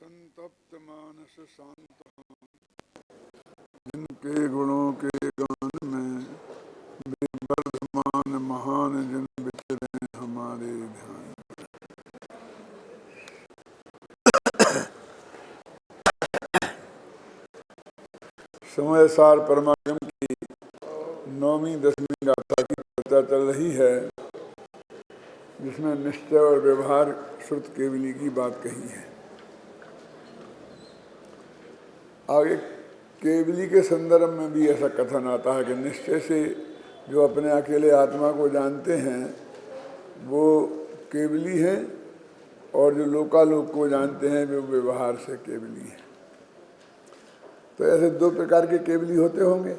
संतप्त मानस शांत, जिनके गुणों के गान में वर्धमान महान जिन विचरे हमारे ध्यान। समय सार परमागम की 9वीं 10वीं गाथा की चर्चा चल रही है, जिसमें निश्चय और व्यवहार श्रुत केवली की बात कही है। आगे केवली के संदर्भ में भी ऐसा कथन आता है कि निश्चय से जो अपने अकेले आत्मा को जानते हैं वो केवली हैं, और जो लोकालोक को जानते हैं वो व्यवहार से केवली हैं। तो ऐसे दो प्रकार के केवली होते होंगे,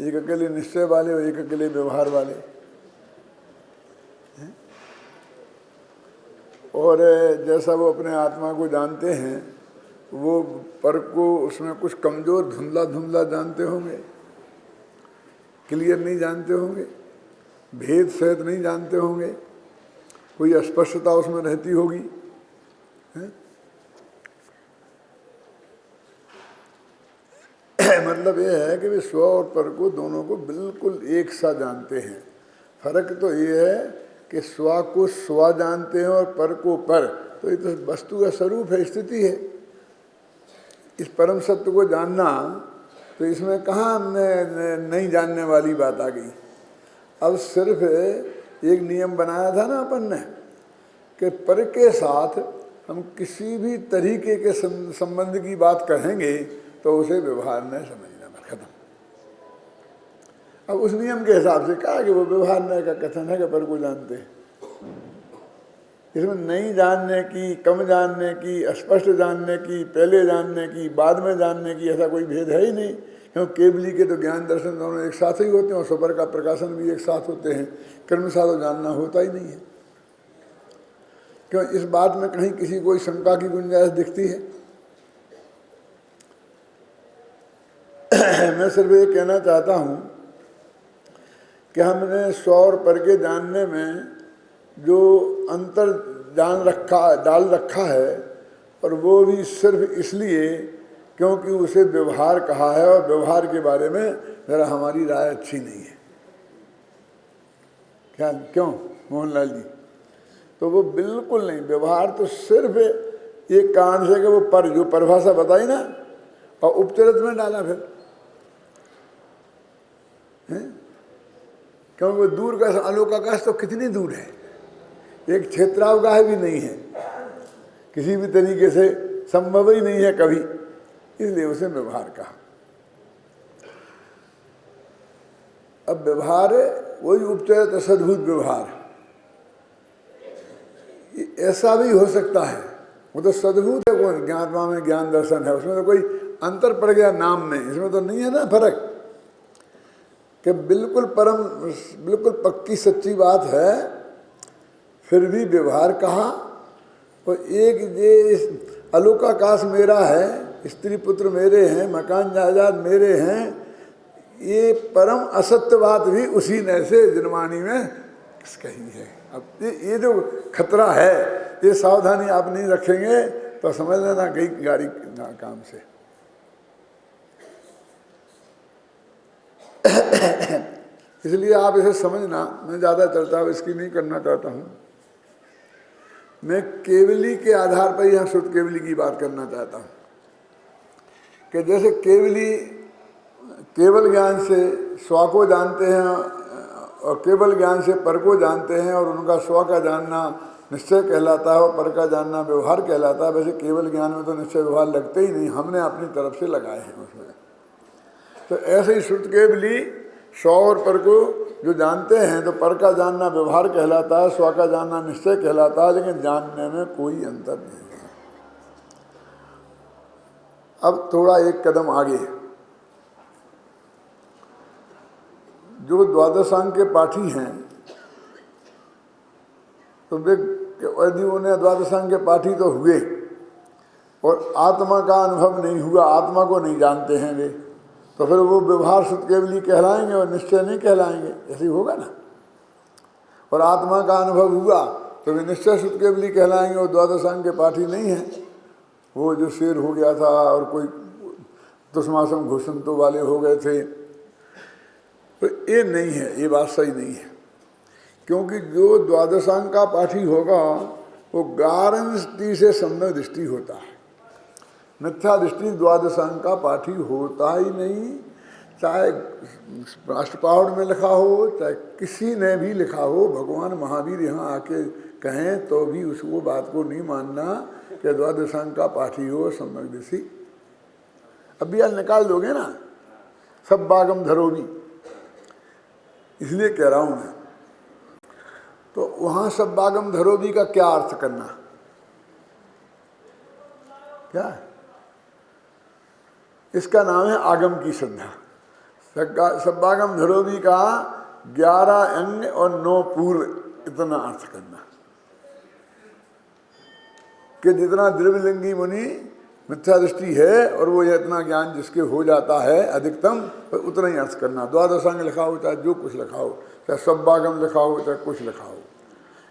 एक अकेले निश्चय वाले और एक अकेले व्यवहार वाले। और जैसा वो अपने आत्मा को जानते हैं वो पर को उसमें कुछ कमज़ोर धुंधला धुंधला जानते होंगे, क्लियर नहीं जानते होंगे, भेद सहित नहीं जानते होंगे, कोई अस्पष्टता उसमें रहती होगी। मतलब ये है कि वे स्व और पर को दोनों को बिल्कुल एक सा जानते हैं। फर्क तो ये है कि स्व को स्व जानते हैं और पर को पर, तो ये तो वस्तु का स्वरूप है, स्थिति है। इस परम सत्य को जानना, तो इसमें कहाँ नहीं जानने वाली बात आ गई। अब सिर्फ एक नियम बनाया था ना अपन ने कि पर के साथ हम किसी भी तरीके के संबंध की बात कहेंगे तो उसे व्यवहार न समझना, बस खत्म। अब उस नियम के हिसाब से कहा कि वो व्यवहार न का कथन है कि पर को जानते हैं। इसमें नहीं जानने की, कम जानने की, अस्पष्ट जानने की, पहले जानने की, बाद में जानने की, ऐसा कोई भेद है ही नहीं। क्योंकि केवली के तो ज्ञान दर्शन दोनों एक साथ ही होते हैं और स्वपर का प्रकाशन भी एक साथ होते हैं। कर्म साधो जानना होता ही नहीं है। क्यों इस बात में कहीं किसी कोई शंका की गुंजाइश दिखती है? मैं सिर्फ ये कहना चाहता हूँ कि हमने स्व और पर के जानने में जो अंतर डाल रखा है, और वो भी सिर्फ इसलिए क्योंकि उसे व्यवहार कहा है, और व्यवहार के बारे में ज़रा हमारी राय अच्छी नहीं है। क्या क्यों मोहनलाल जी? तो वो बिल्कुल नहीं, व्यवहार तो सिर्फ एक कारण से कि वो पर जो परिभाषा बताई ना और उपचरित में डाला फिर, क्योंकि वो दूर का आलोकाकाश तो कितनी दूर है, एक क्षेत्रावगाह भी नहीं है, किसी भी तरीके से संभव ही नहीं है कभी, इसलिए उसे व्यवहार कहा। अब व्यवहार वही उपचरित सद्भुत व्यवहार, ऐसा भी हो सकता है, वो तो सद्भुत है, कौन ज्ञात्मा में ज्ञान दर्शन है, उसमें तो कोई अंतर पड़ गया नाम में, इसमें तो नहीं है ना फर्क कि बिल्कुल परम बिल्कुल पक्की सच्ची बात है, फिर भी व्यवहार कहा। और एक ये अलोकाकाश मेरा है, स्त्री पुत्र मेरे हैं, मकान जायदाद मेरे हैं, ये परम असत्य बात भी उसी ने से जनवाणी में कही है। अब ये जो खतरा है, ये सावधानी आप नहीं रखेंगे तो समझ लेना गई गाड़ी काम से। इसलिए आप इसे समझना, मैं ज़्यादा चर्चा इसकी नहीं करना चाहता हूँ। मैं केवली के आधार पर यहाँ शुद्ध केवली की बात करना चाहता हूँ कि जैसे केवली केवल ज्ञान से स्व को जानते हैं और केवल ज्ञान से पर को जानते हैं, और उनका स्व का जानना निश्चय कहलाता है और पर का जानना व्यवहार कहलाता है। वैसे केवल ज्ञान में तो निश्चय व्यवहार लगते ही नहीं, हमने अपनी तरफ से लगाए हैं उसमें। तो ऐसे ही शुद्ध केवली स्व और पर को जो जानते हैं, तो पर का जानना व्यवहार कहलाता है, स्व का जानना निश्चय कहलाता है, लेकिन जानने में कोई अंतर नहीं है। अब थोड़ा एक कदम आगे, जो द्वादशांग के पाठी हैं, तो वे यदि उन्हें द्वादशांग के पाठी तो हुए और आत्मा का अनुभव नहीं हुआ, आत्मा को नहीं जानते हैं वे, तो फिर वो व्यवहार शुद्ध केवली कहलाएंगे और निश्चय नहीं कहलाएंगे, ऐसे ही होगा ना। और आत्मा का अनुभव हुआ तो वे निश्चय शुद्ध केवली कहलाएंगे और द्वादशांग के पाठी नहीं हैं। वो जो शेर हो गया था और कोई तुष्मासम घुसंतों वाले हो गए थे, तो ये नहीं है, ये बात सही नहीं है। क्योंकि जो द्वादशांग का पाठी होगा वो गारंटी से सम्यक दृष्टि होता है, मिथ्या दृष्टि द्वादशांग का पाठी होता ही नहीं। चाहे राष्ट्रपावड़ में लिखा हो, चाहे किसी ने भी लिखा हो, भगवान महावीर यहाँ आके कहें तो भी उसको बात को नहीं मानना कि द्वादशांग का पाठी हो सम्यक दृष्टि। अभी आज निकाल दोगे ना, सब बागम धरोगी, इसलिए कह रहा हूं मैं। तो वहां सब बागम धरोगी का क्या अर्थ करना, क्या है? इसका नाम है आगम की श्रद्धा। सब्बागम धरोगी का 11 अंग और 9 पूर्व, इतना अर्थ करना कि जितना द्रव्यलिंगी मुनि मिथ्या दृष्टि है और वो इतना ज्ञान जिसके हो जाता है अधिकतम, तो उतना ही अर्थ करना। द्वादशांग लिखा हो चाहे जो कुछ लिखा हो, चाहे सब्बागम लिखा हो चाहे कुछ लिखा हो,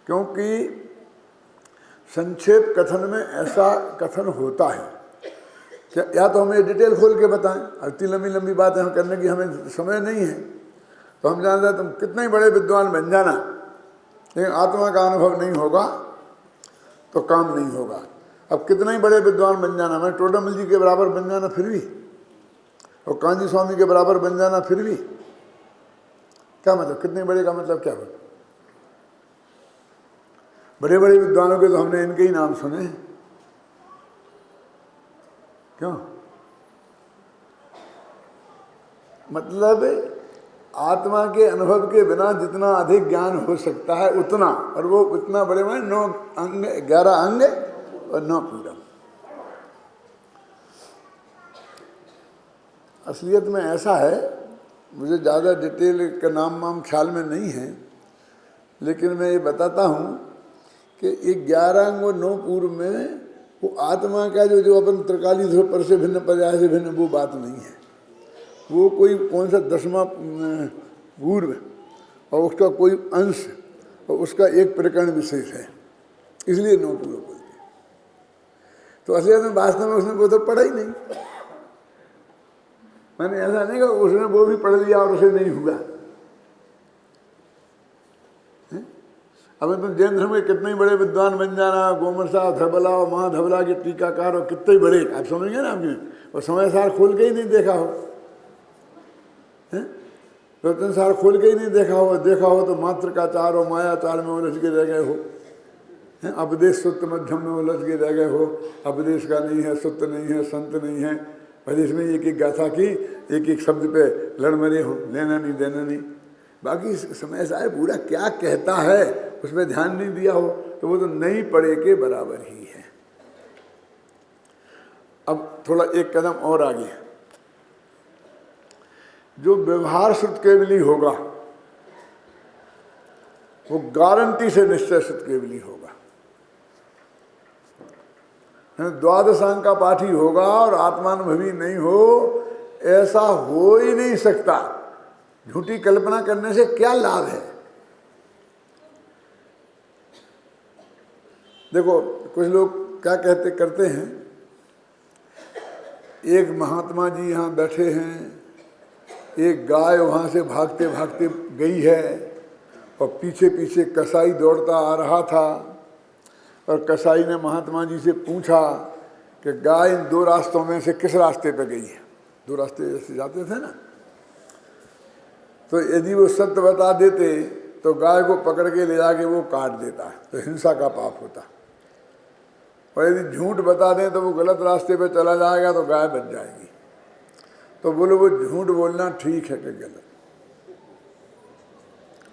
क्योंकि संक्षेप कथन में ऐसा कथन होता है क्या, या तो हमें डिटेल खोल के बताएं, इतनी लंबी लंबी बातें हम करने की हमें समय नहीं है। तो हम जानते हैं तुम कितने ही बड़े विद्वान बन जाना, लेकिन आत्मा का अनुभव नहीं होगा तो काम नहीं होगा। अब कितना ही बड़े विद्वान बन जाना, मैं टोडरमल जी के बराबर बन जाना फिर भी, और कांजी स्वामी के बराबर बन जाना फिर भी, क्या मतलब? कितने बड़े का मतलब क्या बोल? बड़े बड़े विद्वानों के तो हमने इनके ही नाम सुने हैं, क्यों? मतलब आत्मा के अनुभव के बिना जितना अधिक ज्ञान हो सकता है उतना, और वो उतना बड़े में 9 अंग 11 अंग और 9 पूरम। असलियत में ऐसा है, मुझे ज़्यादा डिटेल का नाम ख्याल में नहीं है, लेकिन मैं ये बताता हूँ कि ये 11 अंग और 9 पूर्व में वो आत्मा का जो अपन त्रिकाली ध्रुव पर से भिन्न पर्याय से भिन्न, वो बात नहीं है। वो कोई कौन सा 10वां पूर्व और उसका कोई अंश और उसका एक प्रकरण विशेष है, इसलिए 9 पूर्व बोलते हैं। तो असलियत में वास्तव में उसने वो तो पढ़ा ही नहीं। मैंने ऐसा नहीं कहा उसने वो भी पढ़ लिया और उसे नहीं हुआ। अब तुम जैन धर्म के कितने ही बड़े विद्वान बन जाना, गोमरसा धबला और महाधबला के टीकाकार और कितने ही बड़े, आप समझेंगे ना आपने, और समय सार खोल के ही नहीं देखा हो, रतन सार खोल के ही नहीं देखा हो तो मात्र का चार और मायाचार में उलझ के रह गए हो, अपदेश सुत्त मध्यम में उलझ के रह गए हो। अपदेश का नहीं है, सुत्त नहीं है, संत नहीं है, पर इसमें एक एक गाथा की एक एक शब्द पे लड़ मरे हो, लेना नहीं देना नहीं। बाकी समय सार पूरा क्या कहता है उस पर ध्यान नहीं दिया हो तो वो तो नहीं पढ़े के बराबर ही है। अब थोड़ा एक कदम और आगे, जो व्यवहार शुद्ध केवली होगा वो गारंटी से निश्चय शुद्ध केवली होगा। द्वादशांग का पाठी होगा और आत्मानुभवी नहीं हो, ऐसा हो ही नहीं सकता। झूठी कल्पना करने से क्या लाभ है? देखो कुछ लोग क्या करते हैं, एक महात्मा जी यहाँ बैठे हैं, एक गाय वहाँ से भागते भागते गई है और पीछे पीछे कसाई दौड़ता आ रहा था, और कसाई ने महात्मा जी से पूछा कि गाय इन 2 रास्तों में से किस रास्ते पे गई है। 2 रास्ते जैसे जाते थे ना, तो यदि वो सत्य बता देते तो गाय को पकड़ के ले जाके वो काट देता, तो हिंसा का पाप होता। और यदि झूठ बता दें तो वो गलत रास्ते पे चला जाएगा तो गाय बच जाएगी। तो बोलो वो झूठ बोलना ठीक है कि गलत?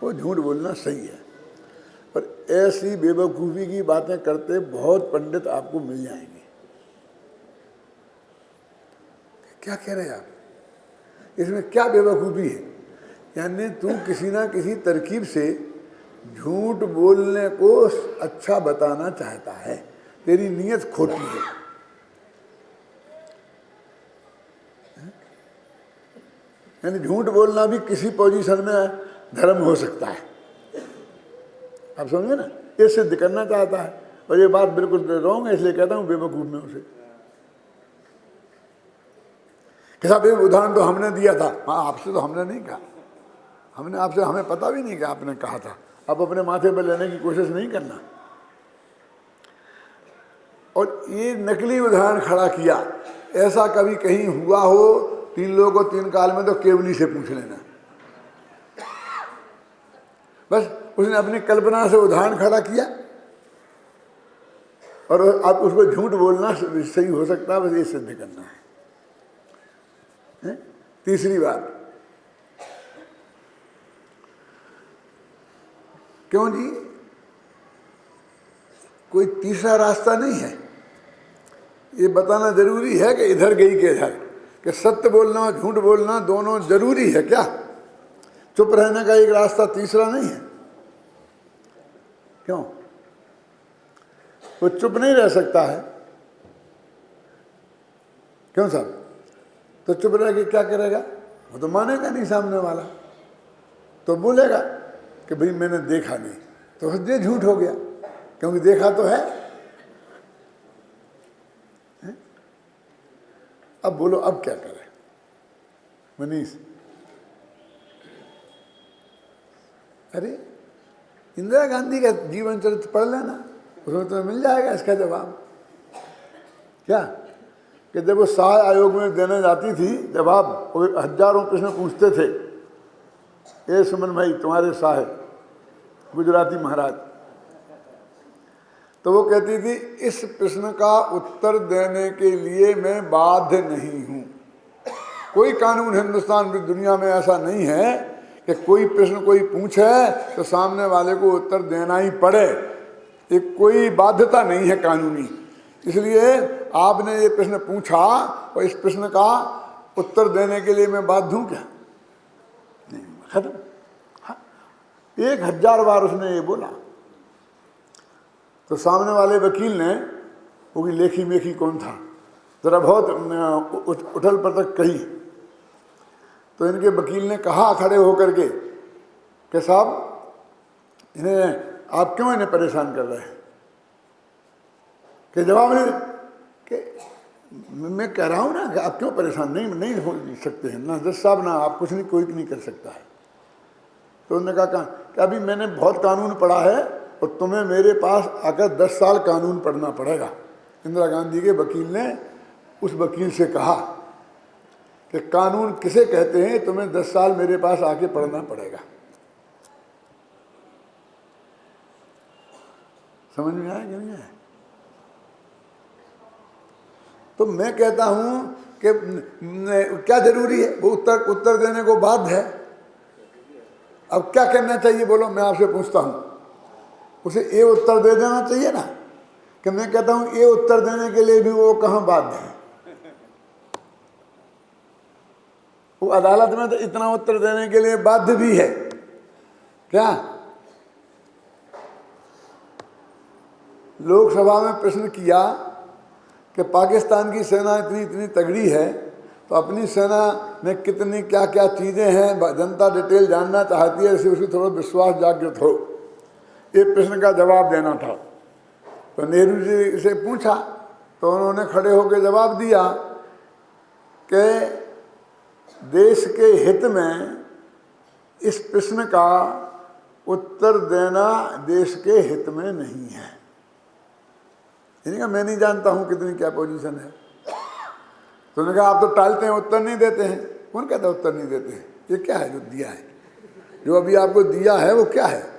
वो झूठ बोलना सही है। पर ऐसी बेवकूफ़ी की बातें करते बहुत पंडित आपको मिल जाएंगे। क्या कह रहे हैं आप? इसमें क्या बेवकूफ़ी है? यानी तू किसी ना किसी तरकीब से झूठ बोलने को अच्छा बताना चाहता है, तेरी नीयत खोटी है। यानी झूठ बोलना भी किसी पोजीशन में धर्म हो सकता है, आप समझे ना? ये सिद्ध करना चाहता है, और ये बात बिल्कुल रॉन्ग है, इसलिए कहता हूँ बेवकूफ़ में उसे। कि साहब ये उदाहरण तो हमने दिया था। हाँ, आपसे तो हमने नहीं कहा, हमने आपसे, हमें पता भी नहीं कि आपने कहा था। अब अपने माथे पर लेने की कोशिश नहीं करना। और ये नकली उदाहरण खड़ा किया। ऐसा कभी कहीं हुआ हो 3 लोगों को 3 काल में, तो केवली से पूछ लेना। बस उसने अपनी कल्पना से उदाहरण खड़ा किया और आप उसको झूठ बोलना सही हो सकता है, बस ये सिद्ध करना है। तीसरी बात, क्यों जी, कोई तीसरा रास्ता नहीं है। ये बताना जरूरी है कि इधर गई के इधर, कि सत्य बोलना और झूठ बोलना दोनों जरूरी है क्या? चुप रहने का एक रास्ता तीसरा नहीं है? क्यों? वो चुप नहीं रह सकता है। क्यों साहब? तो चुप रह के क्या करेगा? वो तो मानेगा नहीं सामने वाला, तो बोलेगा कि भाई मैंने देखा नहीं, तो ये झूठ हो गया, क्योंकि देखा तो है। अब बोलो, अब क्या करें मनीष? अरे इंदिरा गांधी का जीवन चरित्र पढ़ लेना, उसमें तो मिल जाएगा इसका जवाब। क्या कि जब वो सहाय आयोग में देने जाती थी जवाब, वो हजारों प्रश्न पूछते थे, ए सुमन भाई तुम्हारे सहाय गुजराती महाराज, तो वो कहती थी इस प्रश्न का उत्तर देने के लिए मैं बाध्य नहीं हूं। कोई कानून हिंदुस्तान की दुनिया में ऐसा नहीं है कि कोई प्रश्न कोई पूछे तो सामने वाले को उत्तर देना ही पड़े। एक कोई बाध्यता नहीं है कानूनी। इसलिए आपने ये प्रश्न पूछा और इस प्रश्न का उत्तर देने के लिए मैं बाध्य हूं क्या? नहीं, खत्म। हाँ, 1000 बार उसने ये बोला। तो सामने वाले वकील ने, वो भी लेखी मेखी कौन था, जरा बहुत उठल पटक कही। तो इनके वकील ने कहा खड़े होकर के कि साहब इन्हें आप क्यों इन्हें परेशान कर रहे हैं? कि जवाब नहीं, कि मैं कह रहा हूँ ना कि आप क्यों परेशान नहीं हो सकते हैं ना जज साहब, ना आप कुछ नहीं, कोई नहीं कर सकता है। तो उन्होंने कहा कि अभी मैंने बहुत कानून पढ़ा है और तुम्हें मेरे पास आकर 10 साल कानून पढ़ना पड़ेगा। इंदिरा गांधी के वकील ने उस वकील से कहा कि कानून किसे कहते हैं, तुम्हें 10 साल मेरे पास आके पढ़ना पड़ेगा। समझ में आया कि नहीं आया? तो मैं कहता हूं कि क्या जरूरी है, वो उत्तर देने को बाध्य है। अब क्या करना चाहिए बोलो? मैं आपसे पूछता हूं, उसे ये उत्तर दे देना चाहिए ना? कि मैं कहता हूं ये उत्तर देने के लिए भी वो कहां बाध्य है? वो अदालत में तो इतना उत्तर देने के लिए बाध्य भी है क्या? लोकसभा में प्रश्न किया कि पाकिस्तान की सेना इतनी तगड़ी है, तो अपनी सेना में कितनी क्या क्या चीज़ें हैं, जनता डिटेल जानना चाहती है, इससे उसको थोड़ा विश्वास जागृत हो। ये प्रश्न का जवाब देना था। तो नेहरू जी से पूछा तो उन्होंने खड़े होकर जवाब दिया कि देश के हित में इस प्रश्न का उत्तर देना देश के हित में नहीं है। मैं नहीं जानता हूं कितनी क्या पोजीशन है। तो उन्होंने कहा आप तो टालते हैं, उत्तर नहीं देते हैं। कौन कहता उत्तर नहीं देते हैं? ये क्या है जो दिया है, जो अभी आपको दिया है वो क्या है?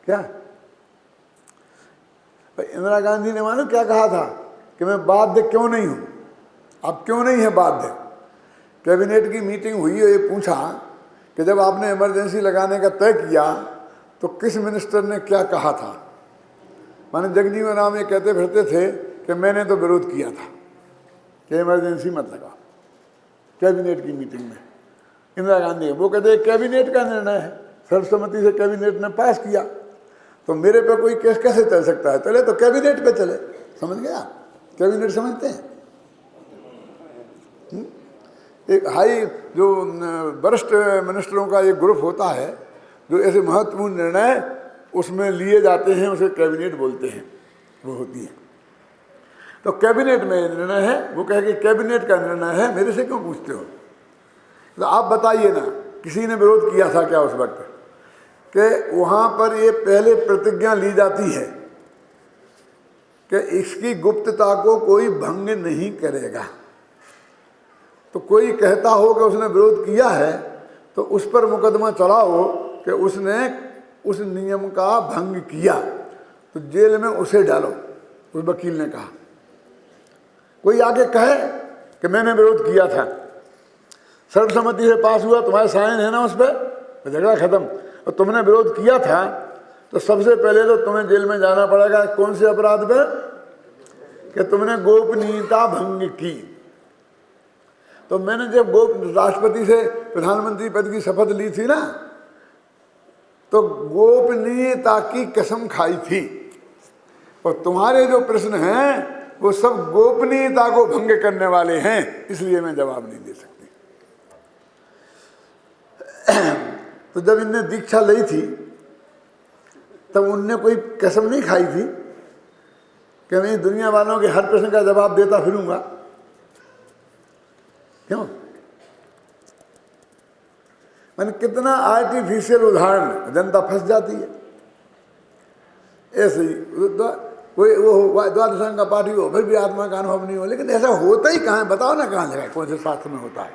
क्या इंदिरा गांधी ने मालूम क्या कहा था कि मैं बाध्य क्यों नहीं हूं? अब क्यों नहीं है बाध्य? कैबिनेट की मीटिंग हुई है, ये पूछा कि जब आपने इमरजेंसी लगाने का तय किया तो किस मिनिस्टर ने क्या कहा था? माने जगजीवन राम ये कहते फिरते थे कि मैंने तो विरोध किया था कि इमरजेंसी मत लगा। कैबिनेट की मीटिंग में इंदिरा गांधी, वो कहते कैबिनेट का निर्णय है, सर्वसम्मति से कैबिनेट ने पास किया, तो मेरे पे कोई केस कैसे चल सकता है? चले तो कैबिनेट पे चले। समझ गया? कैबिनेट समझते हैं? एक हाई जो वरिष्ठ मिनिस्टरों का एक ग्रुप होता है जो ऐसे महत्वपूर्ण निर्णय उसमें लिए जाते हैं, उसे कैबिनेट बोलते हैं, वो होती है। तो कैबिनेट में ये निर्णय है, वो कहे कि कैबिनेट का निर्णय है, मेरे से क्यों पूछते हो? तो आप बताइए ना, किसी ने विरोध किया था क्या उस वक्त कि वहाँ पर ये पहले प्रतिज्ञा ली जाती है कि इसकी गुप्तता को कोई भंग नहीं करेगा। तो कोई कहता हो कि उसने विरोध किया है तो उस पर मुकदमा चलाओ कि उसने उस नियम का भंग किया, तो जेल में उसे डालो, उस वकील ने कहा। कोई आगे कहे कि मैंने विरोध किया था, सर्वसम्मति से पास हुआ, तुम्हारे साइन है ना उस पर, तो झगड़ा खत्म। और तुमने विरोध किया था तो सबसे पहले तो तुम्हें जेल में जाना पड़ेगा। कौन से अपराध पर? कि तुमने गोपनीयता भंग की। तो मैंने जब राष्ट्रपति से प्रधानमंत्री पद की शपथ ली थी ना, तो गोपनीयता की कसम खाई थी। और तुम्हारे जो प्रश्न हैं वो सब गोपनीयता को भंग करने वाले हैं, इसलिए मैं जवाब नहीं दे सकती। तो जब इनने दीक्षा ली थी तब उनने कोई कसम नहीं खाई थी कि मैं दुनिया वालों के हर प्रश्न का जवाब देता फिरूंगा। क्यों? मैंने कितना आर्टिफिशियल उदाहरण, जनता फंस जाती है ऐसे ही। कोई वो द्वादशांग का पाठी हो, फिर भी आत्मा का अनुभव नहीं हो, लेकिन ऐसा होता ही कहाँ है? बताओ ना कहाँ लिखा है, कौन से शास्त्र में होता है?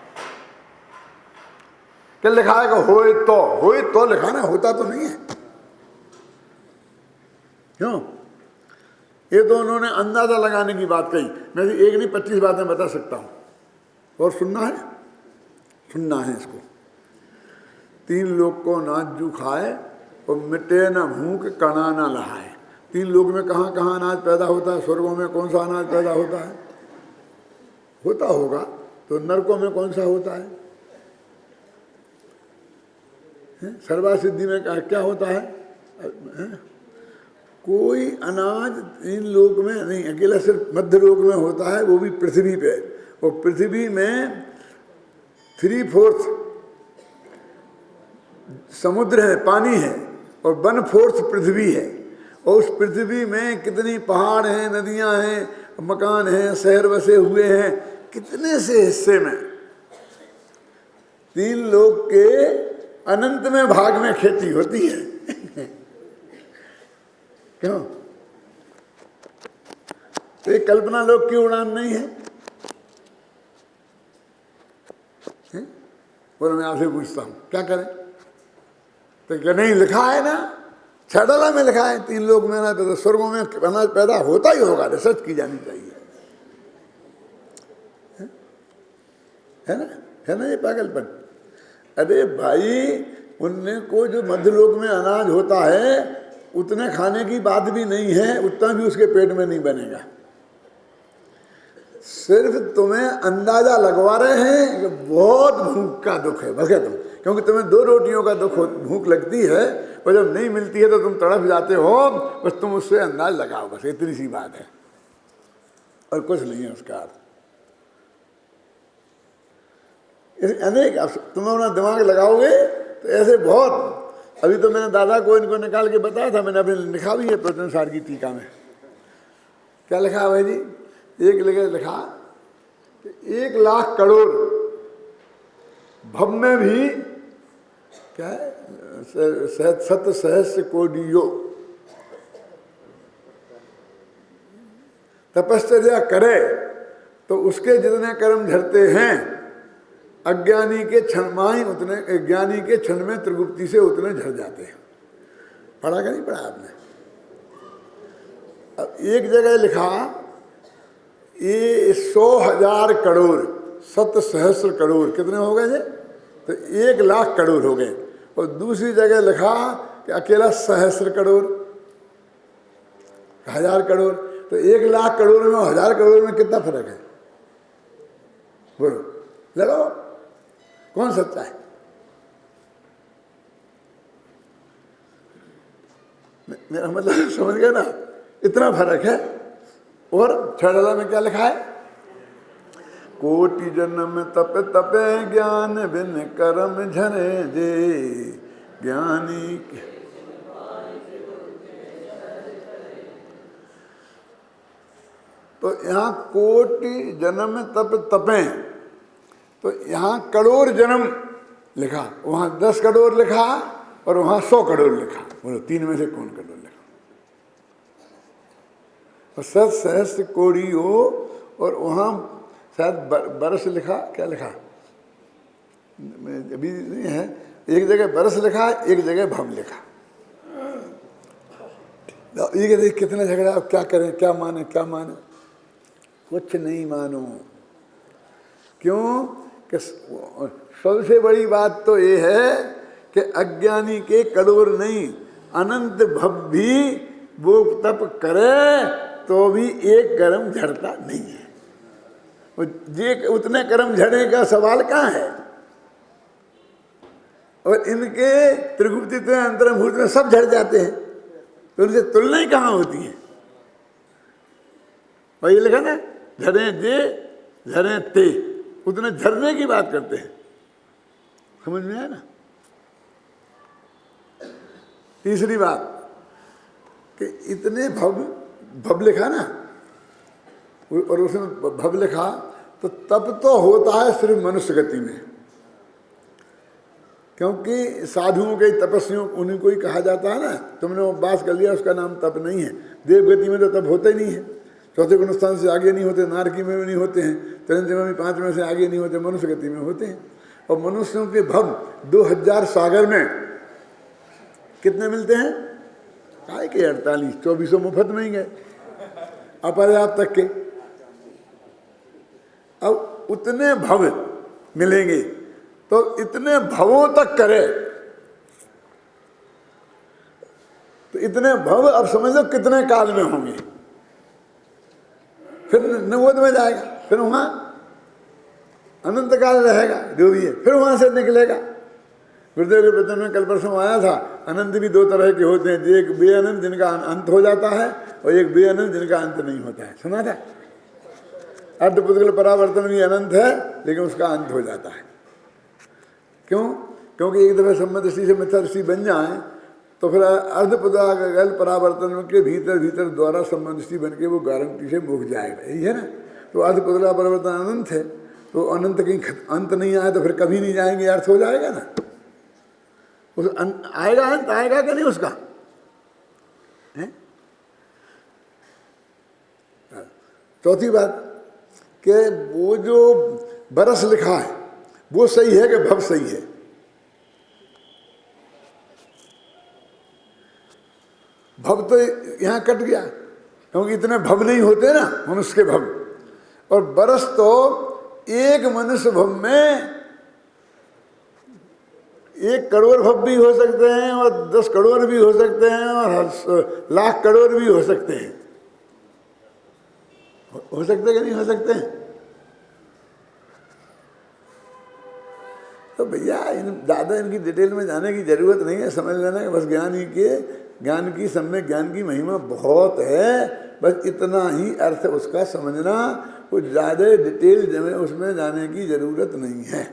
क्या लिखा है कि होए तो लिखा ना, होता तो नहीं है। क्यों? ये तो उन्होंने अंदाजा लगाने की बात कही। मैं एक नहीं 25 बातें बता सकता हूँ, और सुनना है इसको। 3 लोग को नाजू खाए और मिटे न भूख, कणा न लहाए। 3 लोग में कहाँ कहाँ अनाज पैदा होता है? स्वर्गों में कौन सा अनाज पैदा होता है? होता होगा। तो नरकों में कौन सा होता है? सर्वा सिद्धि में क्या होता है? कोई अनाज 3 लोक में नहीं, अकेला सिर्फ मध्य लोक में होता है, वो भी पृथ्वी पे। और पृथ्वी में 3/4 समुद्र है, पानी है, और 1/4 पृथ्वी है। और उस पृथ्वी में कितनी पहाड़ हैं, नदियां हैं, मकान हैं, शहर बसे हुए हैं, कितने से हिस्से में 3 लोग के अनंत में भाग में खेती होती है। क्यों? तो ये कल्पना लोग की उड़ान नहीं है? बोलो मैं आपसे पूछता हूं क्या करें? तो क्या नहीं लिखा है ना, छाडला में लिखा है 3 लोग में अनाज पैदा, स्वर्गों में अनाज पैदा होता ही होगा। रिसर्च की जानी चाहिए, है ना ये पागलपन। अरे भाई, उनने को जो मध्यलोक में अनाज होता है उतने खाने की बात भी नहीं है, उतना भी उसके पेट में नहीं बनेगा। सिर्फ तुम्हें अंदाजा लगवा रहे हैं कि बहुत भूख का दुख है, बस तुम, क्योंकि तुम्हें 2 रोटियों का दुख भूख लगती है, और जब नहीं मिलती है तो तुम तड़प जाते हो। बस तुम उससे अंदाज लगाओ, बस इतनी सी बात है, और कुछ नहीं है उसका अर्थ। अनेक तुम अपना दिमाग लगाओगे तो ऐसे बहुत। अभी तो मैंने दादा को इनको निकाल के बताया था, मैंने अभी लिखा भी है प्रवचन सार की टीका में। क्या लिखा है भाई जी? एक जगह लिखा कि 1 लाख करोड़ भव में भी क्या है, 7 सहस्र कोटियों तपश्चर्या करे तो उसके जितने कर्म झरते हैं, अज्ञानी के क्षण में उतने, ज्ञानी के क्षण में त्रिगुप्ति से उतने झड़ जाते हैं। पढ़ा क्या नहीं पढ़ा आपने? अब एक जगह लिखा ये 100,000 करोड़, 7 सहस्र करोड़ कितने हो गए? तो 1 लाख करोड़ हो गए। और दूसरी जगह लिखा कि अकेला सहस्र करोड़, 1000 करोड़। तो 1 लाख करोड़ में 1000 करोड़ में कितना फर्क है? बोलो लगाओ, कौन सच्चा है? मेरा मतलब समझ गए ना, इतना फर्क है। और छाडला में क्या लिखा है? कोटि जन्म तप तपे ज्ञान बिन कर्म झरे जे, ज्ञानी तो यहाँ कोटि जन्म तप तपें, तो यहाँ करोड़ जन्म लिखा, वहाँ 10 करोड़ लिखा और वहाँ 100 करोड़ लिखा। बोलो 3 में से कौन करोड़ लिखा? और 7 सहस्त्र कोड़ी हो, और वहाँ शायद बरस लिखा, क्या लिखा अभी नहीं है, एक जगह बरस लिखा, एक जगह भव लिखा। ये कहते कितना झगड़ा, अब क्या करें, क्या माने, क्या माने? कुछ नहीं मानो। क्यों कि सबसे बड़ी बात तो ये है कि अज्ञानी के करोड़ नहीं, अनंत भव भी वो तप करे तो भी एक कर्म झड़ता नहीं है। ये उतने कर्म झड़ने का सवाल कहाँ है? और इनके त्रिगुप्तित्व अंतर्भूत में सब झड़ जाते हैं, तो उनसे तुलना ही कहाँ होती है? और ये लिखा ना, झड़े जे झड़े ते, उतने झरने की बात करते हैं। समझ में आया ना? तीसरी बात कि इतने भव लिखा ना, और उसमें भव लिखा, तो तब तो होता है सिर्फ मनुष्य गति में, क्योंकि साधुओं के तपस्वियों उन्हीं को ही कहा जाता है ना। तुमने उपवास कर लिया, उसका नाम तप नहीं है। देवगति में तो तप होता ही नहीं है, चौथे गुण स्थान से आगे नहीं होते, नारकी में भी नहीं होते हैं, त्रिंजय में भी 5 में से आगे नहीं होते, मनुष्य गति में होते हैं। और मनुष्यों के भव 2000 सागर में कितने मिलते हैं? काय के 48, 2400 मुफ्त में ही गए, अपर्याप्त तक के। अब उतने भव मिलेंगे तो इतने भवों तक करे, तो इतने भव अब समझ लो कितने काल में होंगे। फिर निवोध में जाएगा, फिर वहां अनंत काल रहेगा जो भी है, फिर वहां से निकलेगा। गुरुदेव के प्रवचन में कल परसों आया था, अनंत भी 2 तरह के होते हैं, एक बेअनंत जिनका अंत हो जाता है, और एक बेअनंत जिनका अंत नहीं होता है। सुना था? अर्धपुद्गल परावर्तन भी अनंत है, लेकिन उसका अंत हो जाता है। क्यों? क्योंकि एक दफे सम्मत दृष्टि से मिथ्या दृष्टि बन जाए तो फिर अर्धपुद्गल परावर्तन के भीतर भीतर द्वारा सम्मत दृष्टि बन के वो गारंटी से मुक जाएगा। यही है ना? तो अर्धपुद्गल परावर्तन अनंत है, तो अनंत कहीं अंत नहीं आया तो फिर कभी नहीं जाएंगे, अर्थ हो जाएगा ना। उस आएगा अंत, आएगा कि नहीं उसका? है? चौथी बात कि वो जो बरस लिखा है वो सही है कि भव सही है? भव तो यहां कट गया, क्योंकि इतने भव नहीं होते ना मनुष्य के भव। और बरस तो एक मनुष्य भव में 1 करोड़ भव भी हो सकते हैं, और 10 करोड़ भी हो सकते हैं, और लाख करोड़ भी हो सकते हैं। हो सकते कि नहीं हो सकते हैं? तो भैया ज़्यादा इनकी डिटेल में जाने की जरूरत नहीं है, समझ लेना कि बस ज्ञान की सम्यक ज्ञान की महिमा बहुत है, बस इतना ही अर्थ उसका समझना, कुछ ज़्यादा डिटेल उसमें जाने की जरूरत नहीं है।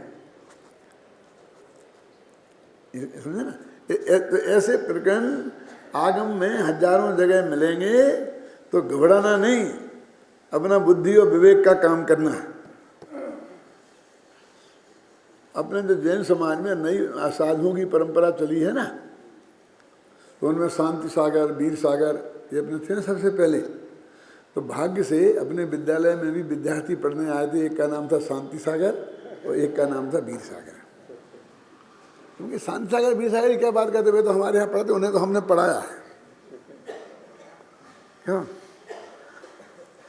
समझे ना? तो ऐसे प्रकरण आगम में हजारों जगह मिलेंगे, तो घबराना नहीं, अपना बुद्धि और विवेक का काम करना है। अपने जो जैन समाज में नई साधुओं की परंपरा चली है ना, तो उनमें शांति सागर, वीर सागर, ये अपने थे ना सबसे पहले। तो भाग्य से अपने विद्यालय में भी विद्यार्थी पढ़ने आए थे, एक का नाम था शांति सागर और एक का नाम था वीर सागर। क्योंकि शांति सागर वीर सागर की क्या बात करते हुए, तो हमारे यहाँ पढ़ते, उन्हें तो हमने पढ़ाया है। क्यों?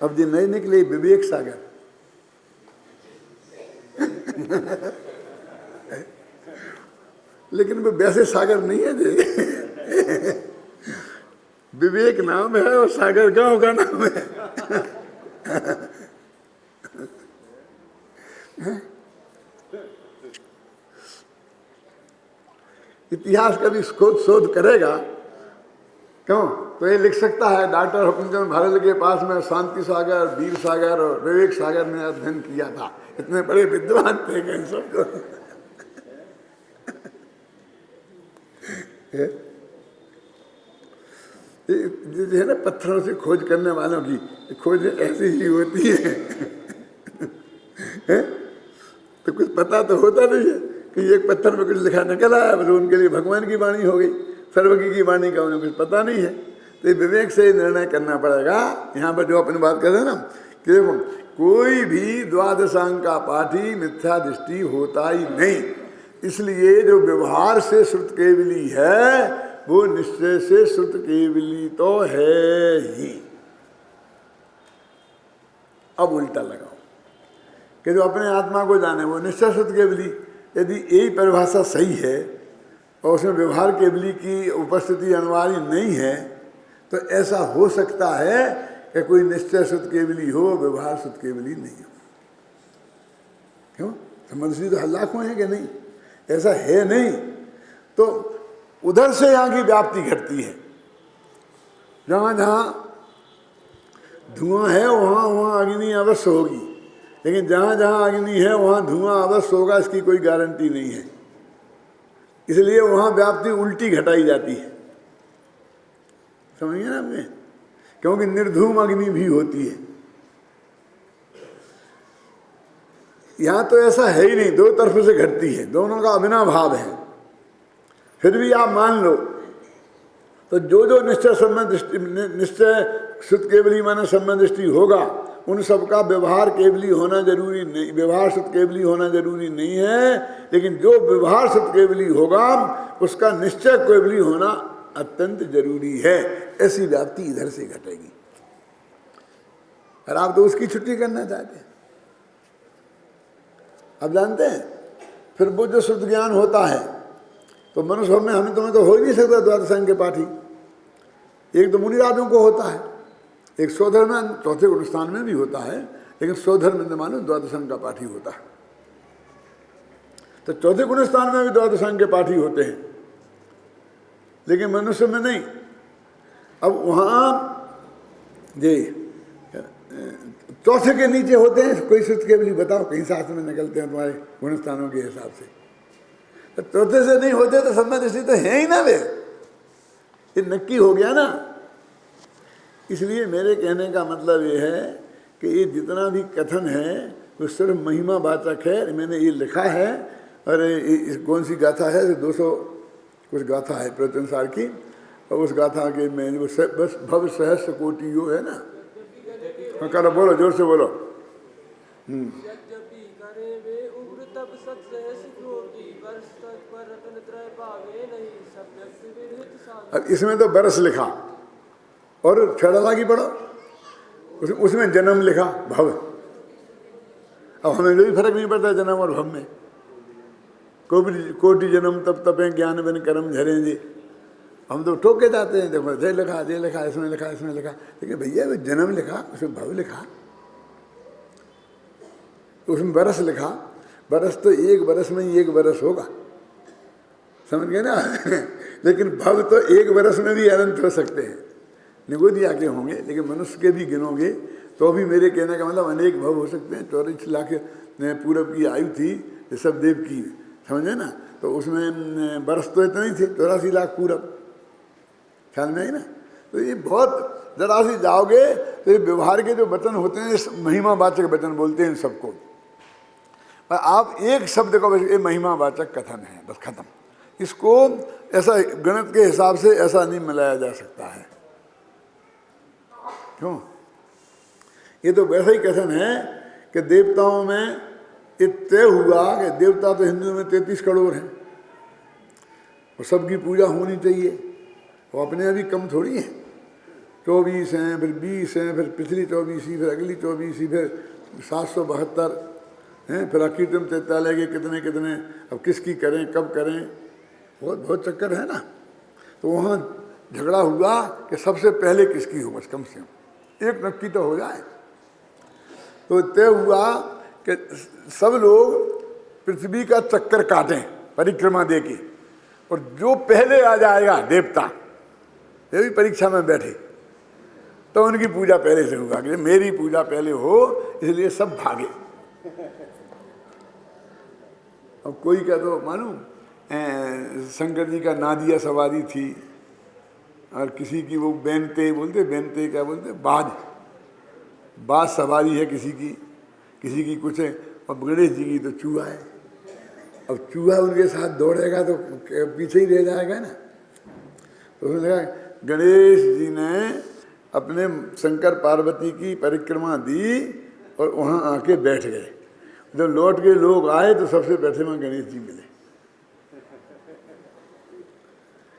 अब जो नए निकले विवेक सागर लेकिन वो वैसे सागर नहीं है जी। विवेक नाम है और सागर गांव का नाम है। इतिहास का भी शोध करेगा, क्यों? तो ये लिख सकता है, डॉक्टर हुकुमचंद भारल के पास में शांति सागर, वीर सागर और विवेक सागर में अध्ययन किया था। इतने बड़े विद्वान थे इन सबको। जो है ना पत्थरों से खोज करने वालों की खोज ऐसी ही होती है, हैं? तो कुछ पता तो होता नहीं है कि एक पत्थर में कुछ लिखा निकल आया, बस उनके लिए भगवान की वाणी हो गई, सर्वज्ञ की वाणी का उन्हें कुछ पता नहीं है। तो ये विवेक से निर्णय करना पड़ेगा। यहाँ पर जो अपनी बात कर रहे हैं ना कि कोई भी द्वादशांग का पाठी मिथ्या दृष्टि होता ही नहीं, इसलिए जो व्यवहार से श्रुत केवली है वो निश्चय से श्रुत केवली तो है ही। अब उल्टा लगाओ कि जो अपने आत्मा को जाने वो निश्चय श्रुत केवली, यदि यही परिभाषा सही है और उसमें व्यवहार केवली की उपस्थिति अनिवार्य नहीं है, तो ऐसा हो सकता है कि कोई निश्चय शुद्ध केवली हो, व्यवहार शुद्ध केवली नहीं हो। क्यों? समझ तो लाखों है कि नहीं? ऐसा है नहीं, तो उधर से यहाँ की व्याप्ति घटती है। जहाँ जहाँ धुआं है वहाँ वहाँ अग्नि अवश्य होगी, लेकिन जहाँ जहाँ अग्नि है वहाँ धुआं अवश्य होगा, इसकी कोई गारंटी नहीं है। इसलिए वहाँ व्याप्ति उल्टी घटाई जाती है। समझिए ना आपने? क्योंकि निर्धूम अग्नि भी होती है। यहां तो ऐसा है ही नहीं, दो तरफ से घटती है, दोनों का अभिनव भाव है। फिर भी आप मान लो तो जो जो निश्चय संबंध दृष्टि, निश्चय शुद्ध केवली माने संबंध दृष्टि होगा, उन सबका व्यवहार केवली होना जरूरी नहीं, व्यवहार शुद्ध केवली होना जरूरी नहीं है, लेकिन जो व्यवहार शुद्ध केवली होगा उसका निश्चय केवली होना अत्यंत जरूरी है। ऐसी व्याप्ति इधर से घटेगी। और आप तो उसकी छुट्टी करना चाहते हैं। अब जानते हैं फिर वो जो शुद्ध ज्ञान होता है तो मनुष्य में हमें तुम्हें तो हो ही नहीं सकता द्वादशांग के पाठी। एक तो मुनिराजों को होता है, एक स्वधर्म चौथे गुणस्थान में भी होता है, लेकिन स्वधर्म में मानो द्वादशांग का पाठी होता है। तो चौथे गुणस्थान में भी द्वादशांग के पाठी होते हैं, लेकिन मनुष्य में नहीं। अब वहाँ ये चौथे के नीचे होते हैं, कोई शुद्ध केवली बताओ कहीं शास्त्र में निकलते हैं तुम्हारे गुणस्थानों के हिसाब से? तो चौथे से नहीं होते तो संबंध दृष्टि तो है ही ना वे, ये नक्की हो गया ना। इसलिए मेरे कहने का मतलब ये है कि ये जितना भी कथन है वो सिर्फ महिमा वाचक है। मैंने ये लिखा है, और कौन सी गाथा है, 200 कुछ गाथा है प्रत्यंसार की, और उस गाथा के में वो बस भव सहस्र कोटि यो है ना। करो, बोलो जोर से बोलो। अब इसमें तो बरस लिखा और छड़ा की पढ़ो, उसमें जन्म लिखा भव। अब हमें कोई फर्क नहीं पड़ता जन्म और भव में। कोटि जन्म तब तपे ज्ञान बिन कर्म झरेंगे, हम तो ठोक के जाते हैं। देखो जय लिखा, जय लिखा, इसमें लिखा, इसमें लिखा, लेकिन भैया वो जन्म लिखा, उसमें भव लिखा, उसमें बरस लिखा। बरस तो एक बरस में ही एक बरस होगा, समझ गए ना? लेकिन भव तो एक बरस में भी अनंत हो सकते हैं, निगोदिया के होंगे, लेकिन मनुष्य के भी गिनोगे तो भी मेरे कहने का मतलब अनेक भव हो सकते हैं। 84 लाख पूरब की आयु थी ऋषभदेव की, समझे ना? तो उसमें बरस तो इतने ही थे, 84 लाख पूरब, ख्याल में है ना? तो ये बहुत जरा सी जाओगे तो ये व्यवहार के जो वचन होते हैं, महिमा वाचक वचन बोलते हैं इन सबको। और आप एक शब्द को ये महिमा वाचक कथन है, बस खत्म। इसको ऐसा गणित के हिसाब से ऐसा नहीं मिलाया जा सकता है। क्यों? ये तो वैसा ही कथन है कि देवताओं में ये तय हुआ कि देवता तो हिंदुओं में 33 करोड़ हैं और सबकी पूजा होनी चाहिए, वो अपने अभी कम थोड़ी हैं। 24 हैं, फिर 20 हैं, फिर पिछली 24, फिर अगली 24, फिर 772 हैं, फिर अकीर्तन 43 के कितने कितने। अब किसकी करें, कब करें, बहुत बहुत चक्कर है ना। तो वहाँ झगड़ा हुआ कि सबसे पहले किसकी हो, बस कम से कम एक नक्की तो हो जाए। तो तय हुआ कि सब लोग पृथ्वी का चक्कर काटें परिक्रमा दे के, और जो पहले आ जाएगा देवता, ये भी परीक्षा में बैठे, तो उनकी पूजा पहले से होगा कि मेरी पूजा पहले हो, इसलिए सब भागे। अब कोई का तो मालूम शंकर जी का नादिया सवारी थी, और किसी की वो बेनते बोलते, बेनते क्या बोलते, बाज सवारी है किसी की कुछ है। और गणेश जी की तो चूहा है। अब चूहा उनके साथ दौड़ेगा तो पीछे ही रह जाएगा ना। तो उसने कहा गणेश जी ने अपने शंकर पार्वती की परिक्रमा दी और वहाँ आके बैठ गए। जब लौट के लोग आए तो सबसे पहले वहाँ गणेश जी मिले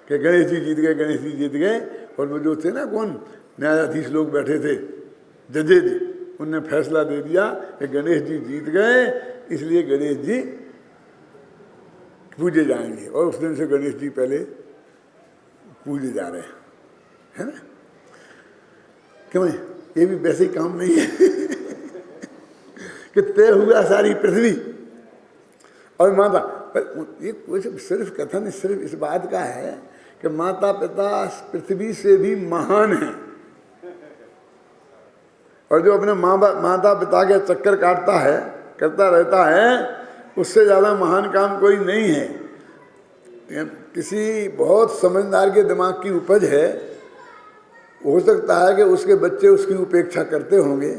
कि गणेश जी जीत गए, गणेश जी जीत गए। और वो जो थे ना, कौन न्यायाधीश लोग बैठे थे, जजेज, उनने फैसला दे दिया कि गणेश जी जीत गए, इसलिए गणेश जी पूजे जाएंगे। और उस दिन से गणेश जी पहले पूजे जा रहे हैं, है ना। क्यों, ये भी वैसे ही काम नहीं है कि तय हुआ सारी पृथ्वी और माता। ये कुछ सिर्फ कथन सिर्फ इस बात का है कि माता पिता पृथ्वी से भी महान है। और जो अपने माता पिता के चक्कर करता रहता है, उससे ज़्यादा महान काम कोई नहीं है। किसी बहुत समझदार के दिमाग की उपज है, हो सकता है कि उसके बच्चे उसकी उपेक्षा करते होंगे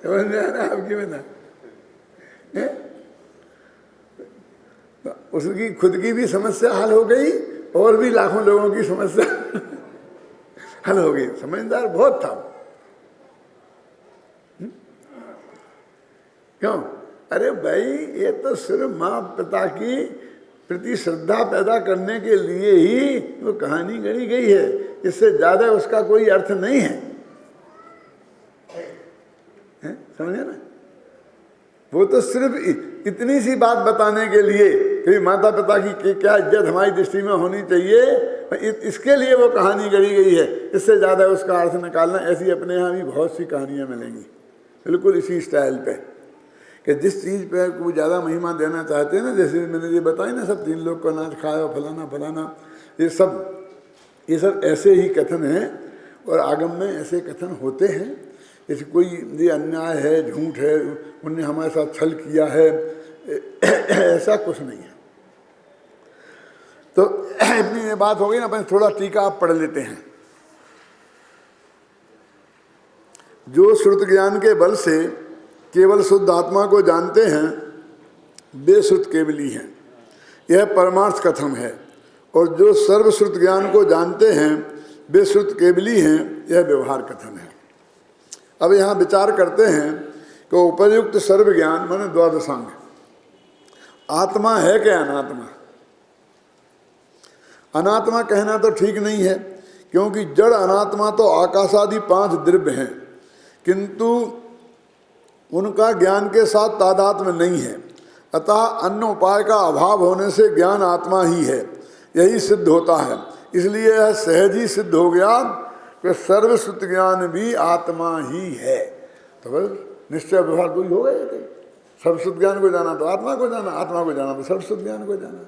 समझ में आ रहा है आपकी बता। उसकी खुद की भी समस्या हल हो गई और भी लाखों लोगों की समस्या हल हो गई। समझदार बहुत था। क्यों? अरे भाई, ये तो सिर्फ माँ पिता की प्रति श्रद्धा पैदा करने के लिए ही वो कहानी गढ़ी गई है। इससे ज्यादा उसका कोई अर्थ नहीं है, समझे ना। वो तो सिर्फ इतनी सी बात बताने के लिए कि माता पिता की क्या इज्जत हमारी दृष्टि में होनी चाहिए, इसके लिए वो कहानी गढ़ी गई है। इससे ज़्यादा उसका अर्थ निकालना, ऐसी अपने यहाँ भी बहुत सी कहानियाँ मिलेंगी बिल्कुल इसी स्टाइल पे, कि जिस चीज़ पे को ज़्यादा महिमा देना चाहते हैं ना, जैसे मैंने ये बताई ना, सब 3 लोग का नाच खाया फलाना फलाना, ये सब ऐसे ही कथन हैं। और आगम में ऐसे कथन होते हैं। जैसे कोई ये अन्याय है, झूठ है, उनने हमारे साथ छल किया है, ऐसा कुछ नहीं है। तो इतनी ये बात हो गई ना, अपन थोड़ा टीका आप पढ़ लेते हैं। जो श्रुत ज्ञान के बल से केवल शुद्ध आत्मा को जानते हैं, वे श्रुत केवली हैं, यह परमार्थ कथन है। और जो सर्वश्रुत ज्ञान को जानते हैं, वे श्रुत केवली हैं, यह व्यवहार कथन है। अब यहाँ विचार करते हैं कि उपयुक्त सर्व ज्ञान माने द्वादशांग, आत्मा है क्या अनात्मा? अनात्मा कहना तो ठीक नहीं है, क्योंकि जड़ अनात्मा तो आकाशादि 5 द्रव्य हैं, किंतु उनका ज्ञान के साथ तादात्म्य नहीं है। अतः अन्य उपाय का अभाव होने से ज्ञान आत्मा ही है, यही सिद्ध होता है। इसलिए यह सहज ही सिद्ध हो गया कि सर्वश्रुत ज्ञान भी आत्मा ही है। तो बस निश्चय व्यवहार कोई हो गया थे। सर्वश्रुत ज्ञान को जाना तो आत्मा को जाना, आत्मा को जाना तो सर्वश्रुत ज्ञान को जाना।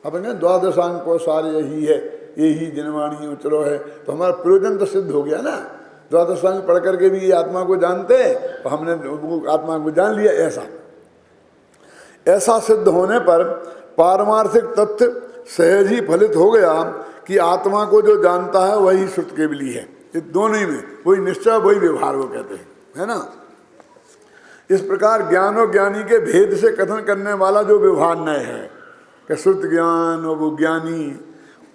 अपने द्वादशांग को सारे यही है, यही जिनवाणी उचलो है, तो हमारा प्रयोजन तो सिद्ध हो गया ना। द्वादशांग पढ़ करके भी ये आत्मा को जानते हैं, तो हमने आत्मा को जान लिया। ऐसा सिद्ध होने पर पारमार्थिक तथ्य सहज ही फलित हो गया कि आत्मा को जो जानता है वही श्रुत केवली है। ये दोनों ही में वही निश्चय वही व्यवहार वो कहते हैं, है ना। इस प्रकार ज्ञान और ज्ञानी के भेद से कथन करने वाला जो व्यवहार न्याय है कि श्रुत ज्ञान और वो ज्ञानी,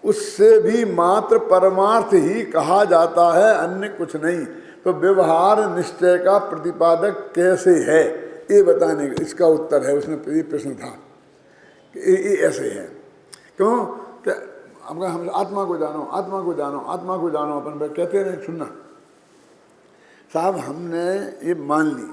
उससे भी मात्र परमार्थ ही कहा जाता है, अन्य कुछ नहीं। तो व्यवहार निश्चय का प्रतिपादक कैसे है, ये बताने का इसका उत्तर है। उसमें ये प्रश्न था कि ये ऐसे है। क्यों कि हम आत्मा को जानो, आत्मा को जानो, आत्मा को जानो, अपन कहते रहे सुनना साहब, हमने ये मान ली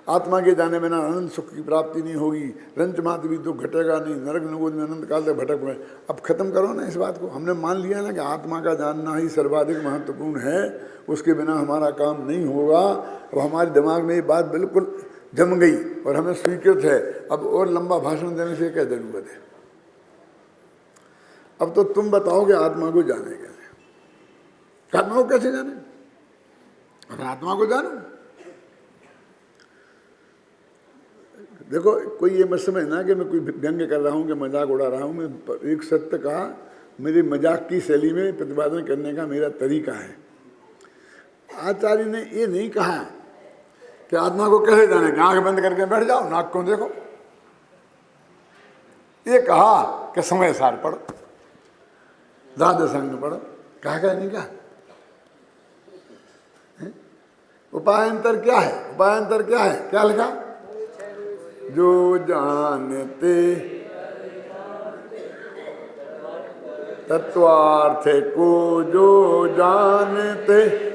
आत्मा के जाने बिना अनंत सुख की प्राप्ति नहीं होगी, रंच मात्र भी दुख घटेगा नहीं, नरक नगोद में अनंत काल तक भटक पड़े। अब खत्म करो ना इस बात को। हमने मान लिया ना कि आत्मा का जानना ही सर्वाधिक महत्वपूर्ण है, उसके बिना हमारा काम नहीं होगा। अब हमारे दिमाग में ये बात बिल्कुल जम गई और हमें स्वीकृत है। अब और लंबा भाषण देने से क्या जरूरत है? अब तो तुम बताओगे आत्मा को जाने कैसे, आत्मा को कैसे जाने? अगर आत्मा को जानो देखो कोई ये मत समझना कि मैं कोई व्यंग्य कर रहा हूँ कि मजाक उड़ा रहा हूँ। मैं एक सत्य कहा, मेरी मजाक की शैली में प्रतिपादन करने का मेरा तरीका है। आचार्य ने ये नहीं कहा कि आत्मा को कैसे जाने, आंख बंद करके बैठ जाओ, नाक को देखो। ये कहा कि समय सार पढ़ो, द्वादशांग पढ़ो। कहा नहीं कहा? उपायांतर क्या है? उपायांतर क्या है? क्या लिखा? जो जानते तत्वार्थ को, जो जानते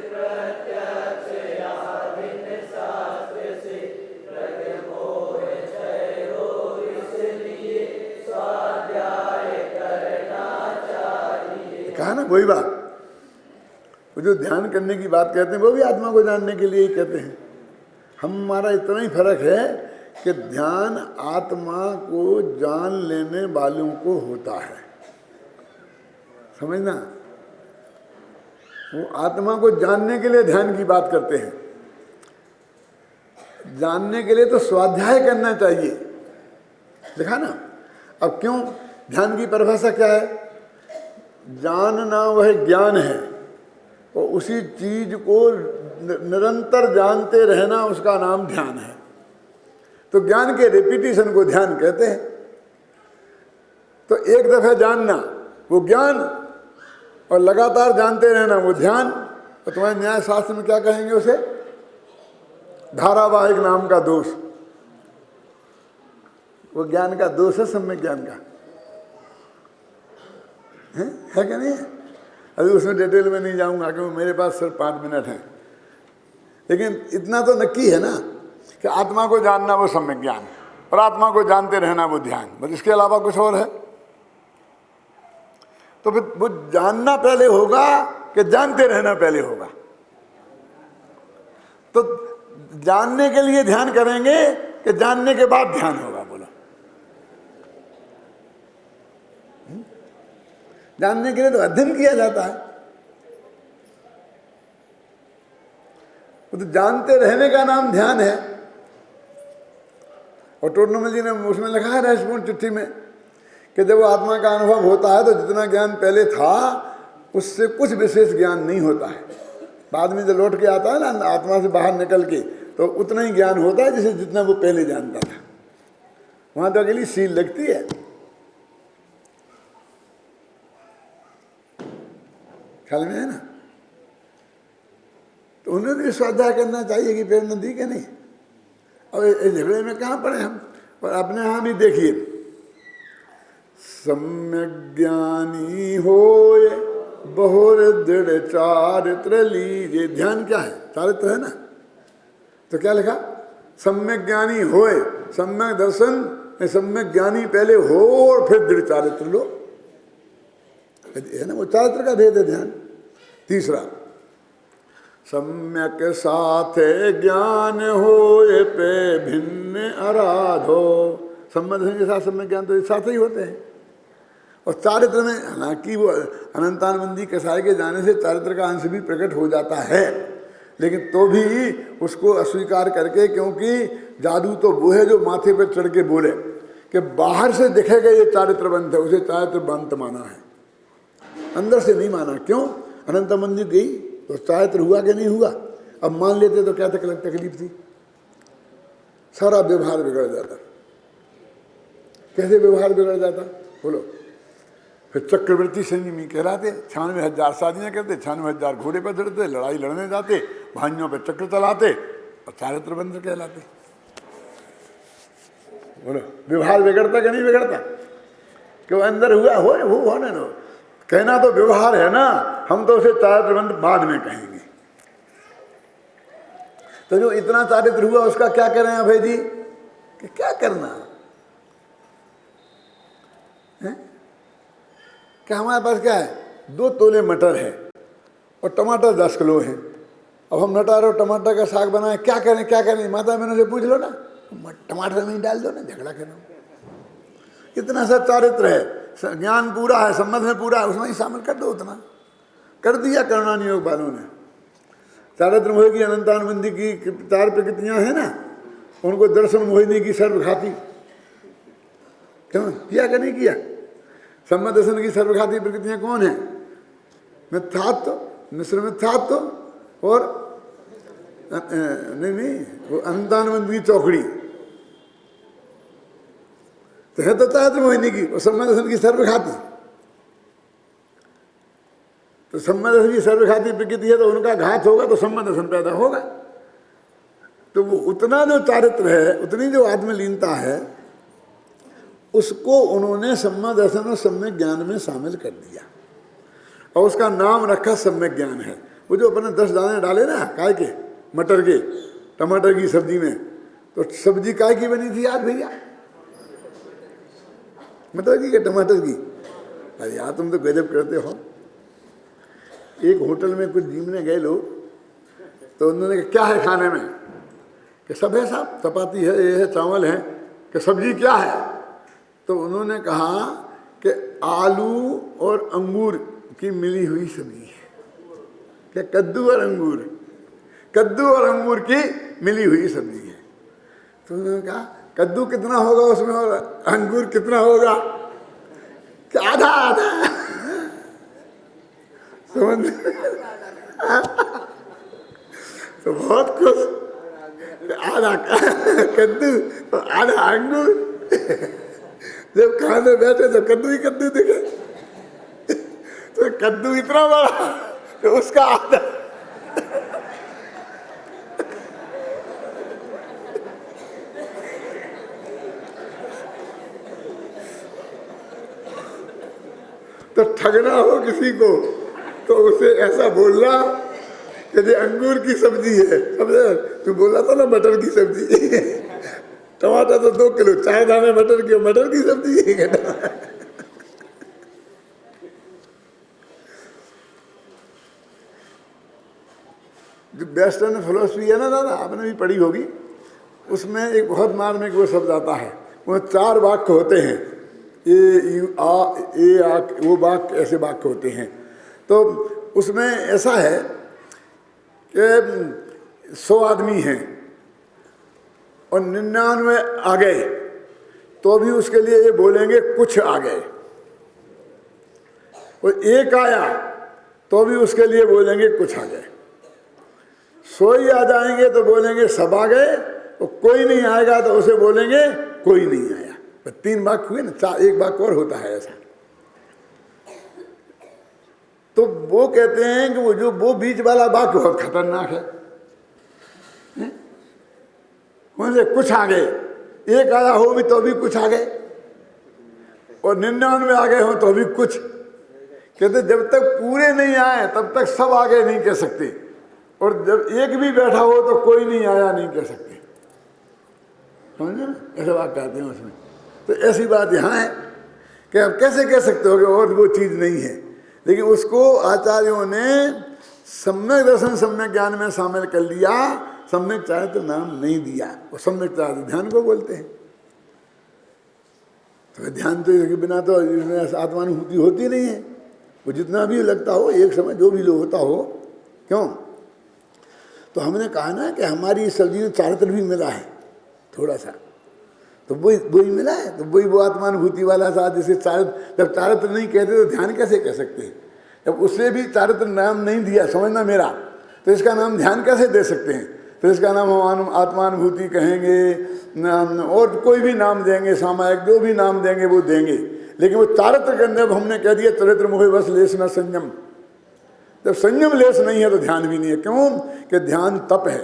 कहा ना, वही बात। वो जो ध्यान करने की बात कहते हैं वो भी आत्मा को जानने के लिए ही कहते हैं। हमारा इतना ही फर्क है कि ध्यान आत्मा को जान लेने वालों को होता है, समझना। वो आत्मा को जानने के लिए ध्यान की बात करते हैं। जानने के लिए तो स्वाध्याय करना चाहिए, देखा ना। अब क्यों? ध्यान की परिभाषा क्या है? जानना वह ज्ञान है, और उसी चीज को निरंतर जानते रहना उसका नाम ध्यान है। तो ज्ञान के रिपीटिशन को ध्यान कहते हैं। तो एक दफा जानना वो ज्ञान, और लगातार जानते रहना वो ध्यान। और तुम्हारे न्याय शास्त्र में क्या कहेंगे उसे? धारावाहिक नाम का दोष। वो ज्ञान का दोष है, सम्यक ज्ञान का है कि नहीं? अभी उसमें डिटेल में नहीं जाऊंगा क्योंकि मेरे पास सिर्फ 5 मिनट हैं। लेकिन इतना तो नक्की है ना कि आत्मा को जानना वो सम्यक ज्ञान, और आत्मा को जानते रहना वो ध्यान। बस इसके अलावा कुछ और है? तो फिर वो जानना पहले होगा कि जानते रहना पहले होगा? तो जानने के लिए ध्यान करेंगे कि जानने के बाद ध्यान होगा? बोलो। जानने के लिए तो अध्ययन किया जाता है। तो जानते रहने का नाम ध्यान है। और टोडरमल जी ने उसमें लिखा है रहस्यपूर्ण चिट्ठी में कि जब आत्मा का अनुभव होता है तो जितना ज्ञान पहले था उससे कुछ विशेष ज्ञान नहीं होता है। बाद में जब लौट के आता है ना आत्मा से बाहर निकल के, तो उतना ही ज्ञान होता है जैसे जितना वो पहले जानता था। वहां तो अकेली सील लगती है। ख्याल में है ना? तो उन्हें भी स्वाध्याय करना चाहिए कि प्रेरणा दी कि नहीं। और इस झगड़े में कहाँ पड़े हम? और अपने यहाँ भी देखिए, सम्यक ज्ञानी होए बहुर दृढ़ चारित्र लीजिए। ध्यान क्या है? चारित्र है ना। तो क्या लिखा? सम्यक ज्ञानी होए, सम्यक दर्शन, सम्यक ज्ञानी पहले हो और फिर दृढ़ चारित्र लो, है ना। वो चारित्र का भेद है ध्यान। तीसरा, सम्यक साथ ज्ञान होए पे भिन्न आराधो। संबंध के साथ सम्यक ज्ञान तो एक साथ ही होते हैं। और चारित्र में हालांकि वो अनंतानंदी कसाई के जाने से चारित्र का अंश भी प्रकट हो जाता है, लेकिन तो भी उसको अस्वीकार करके, क्योंकि जादू तो वो है जो माथे पर चढ़ के बोले कि बाहर से दिखेगा ये चारित्रवंत है, उसे चारित्रवंत माना है, अंदर से नहीं माना। क्यों? अनंत मंदिर गई तो चारित्र हुआ कि नहीं हुआ? अब मान लेते तो क्या तकलीफ थी? सारा व्यवहार बिगड़ जाता। कैसे व्यवहार बिगड़ जाता बोलो? फिर चक्रवर्ती संयमी कहलाते, 96,000 शादियाँ करते, 96,000 घोड़े पर चढ़ते, लड़ाई लड़ने जाते, भाइयों पर चक्र चलाते और चारित्रबंध कहलाते। बोलो, व्यवहार बिगड़ता कि नहीं बिगड़ता? क्यों? अंदर हुआ हो होने दो। कहना तो व्यवहार है ना, हम तो उसे चारित्रबंध बाद में कहेंगे। तो जो इतना चारित्र हुआ उसका क्या करें अभय जी? कि क्या करना है? क्या हमारे पास क्या है? 2 तोले मटर है और टमाटर 10 किलो है। अब हम मटर और टमाटर का साग बनाए, क्या करें क्या करें? माता बहनों से पूछ लो ना, टमाटर में ही डाल दो ना, झगड़ा करो। इतना सा चारित्र है, ज्ञान पूरा है, संबंध में पूरा है, उसमें ही शामिल कर दो। उतना कर दिया करुणा नियोग वालों ने। चारित्र होगी अनंतानुबंधी की 4 प्रकृतियां हैं ना, उनको दर्शन मोहिनी की सर्वघाती, क्यों किया कि नहीं किया? सम्यक दर्शन की सर्वघाती प्रकृतियां कौन है? मिथ्यात्व, मिश्र मिथ्यात्व और नहीं वो अनंतानंद की चौकड़ी तो है, तो चाहते मोहिनी की और सम्यक दर्शन की सर्वघाती। तो सम्यक दर्शन की सर्वघाती प्रकृति है तो उनका घात होगा तो सम्यक दर्शन पैदा होगा। तो वो उतना जो चारित्र है, उतनी जो आत्मलीनता है, उसको उन्होंने सम्यक दर्शन और सम्यक ज्ञान में शामिल कर दिया और उसका नाम रखा सम्यक ज्ञान है। वो जो अपने 10 दाने डाले ना काय के, मटर के, टमाटर की सब्जी में, तो सब्जी काय की बनी थी यार भैया? मटर की, टमाटर की? अरे यार तुम तो गजब करते हो। एक होटल में कुछ जीमने गए लोग, तो उन्होंने कहा क्या है खाने में? कि सब है साहब, चपाती है, ये है, चावल है। कि सब्जी क्या है? तो उन्होंने कहा कि आलू और अंगूर की मिली हुई सब्जी है। क्या? कद्दू और अंगूर, कद्दू और अंगूर की मिली हुई सब्जी है। तो उन्होंने कहा कद्दू कितना होगा उसमें और अंगूर कितना होगा? क्या? आधा आधा। समझ? तो बहुत खुश, आधा कद्दू और आधा अंगूर। जब खाने बैठे तो कद्दू ही कद्दू दिखे, तो कद्दू इतना बड़ा तो उसका आधा। तो ठगना हो किसी को तो उसे ऐसा बोलना कि ये अंगूर की सब्जी है, समझे? तू बोला था ना मटर की सब्जी। टमाटर तो 2 किलो, 4 दाने मटर के, मटर की सब्जी है। जो वेस्टर्न फिलोसफी है ना दादा, आपने भी पढ़ी होगी, उसमें एक बहुत मार्मिक वो शब्द आता है। वो 4 वाक्य होते हैं, वो वाक्य, ऐसे वाक्य होते हैं। तो उसमें ऐसा है कि 100 आदमी हैं और 99 आ गए तो भी उसके लिए ये बोलेंगे कुछ आ गए, और 1 आया तो भी उसके लिए बोलेंगे कुछ आ गए। 100 ही आ जाएंगे तो बोलेंगे सब आ गए, और कोई नहीं आएगा तो उसे बोलेंगे कोई नहीं आया। 3 वाक्य हुए ना, 1 वाक्य और होता है ऐसा। तो वो कहते हैं कि वो बीच वाला वाक्य बहुत खतरनाक है। उनसे कुछ आ गए, 1 आया हो भी तो भी कुछ आ गए, और 99 आ गए हो तो भी कुछ। कहते जब तक पूरे नहीं आए तब तक सब आगे नहीं कह सकते, और जब 1 भी बैठा हो तो कोई नहीं आया नहीं कह सकते। समझे ना? ऐसे बात कहते हैं उसमें। तो ऐसी बात यहाँ है कि आप कैसे कह सकते हो कि और वो चीज़ नहीं है, लेकिन उसको आचार्यों ने सम्यक दर्शन सम्यक ज्ञान में शामिल कर लिया, सम्यक चारित्र नाम नहीं दिया। वो सम्यक चारित्र ध्यान को बोलते हैं। तो ध्यान तो इसके बिना तो आत्मानुभूति होती नहीं है। वो जितना भी लगता हो, एक समय जो भी लोग होता हो, क्यों? तो हमने कहा ना कि हमारी इस सब्जी में चारित्र भी मिला है थोड़ा सा, तो वही मिला है। तो वही वो आत्मानुभूति वाला साथ, जैसे चारित्र, जब चारित्र नहीं कहते तो ध्यान कैसे कह सकते हैं? जब उससे भी चारित्र नाम नहीं दिया, समझना मेरा, तो इसका नाम ध्यान कैसे दे सकते हैं? फिर इसका नाम हम आत्मानुभूति कहेंगे और कोई भी नाम देंगे, सामायिक जो भी नाम देंगे वो देंगे, लेकिन वो चारित्र के अंदर हमने कह दिया चरित्र मोह बस लेस न संयम। जब संयम लेस नहीं है तो ध्यान भी नहीं है। क्यों? कि ध्यान तप है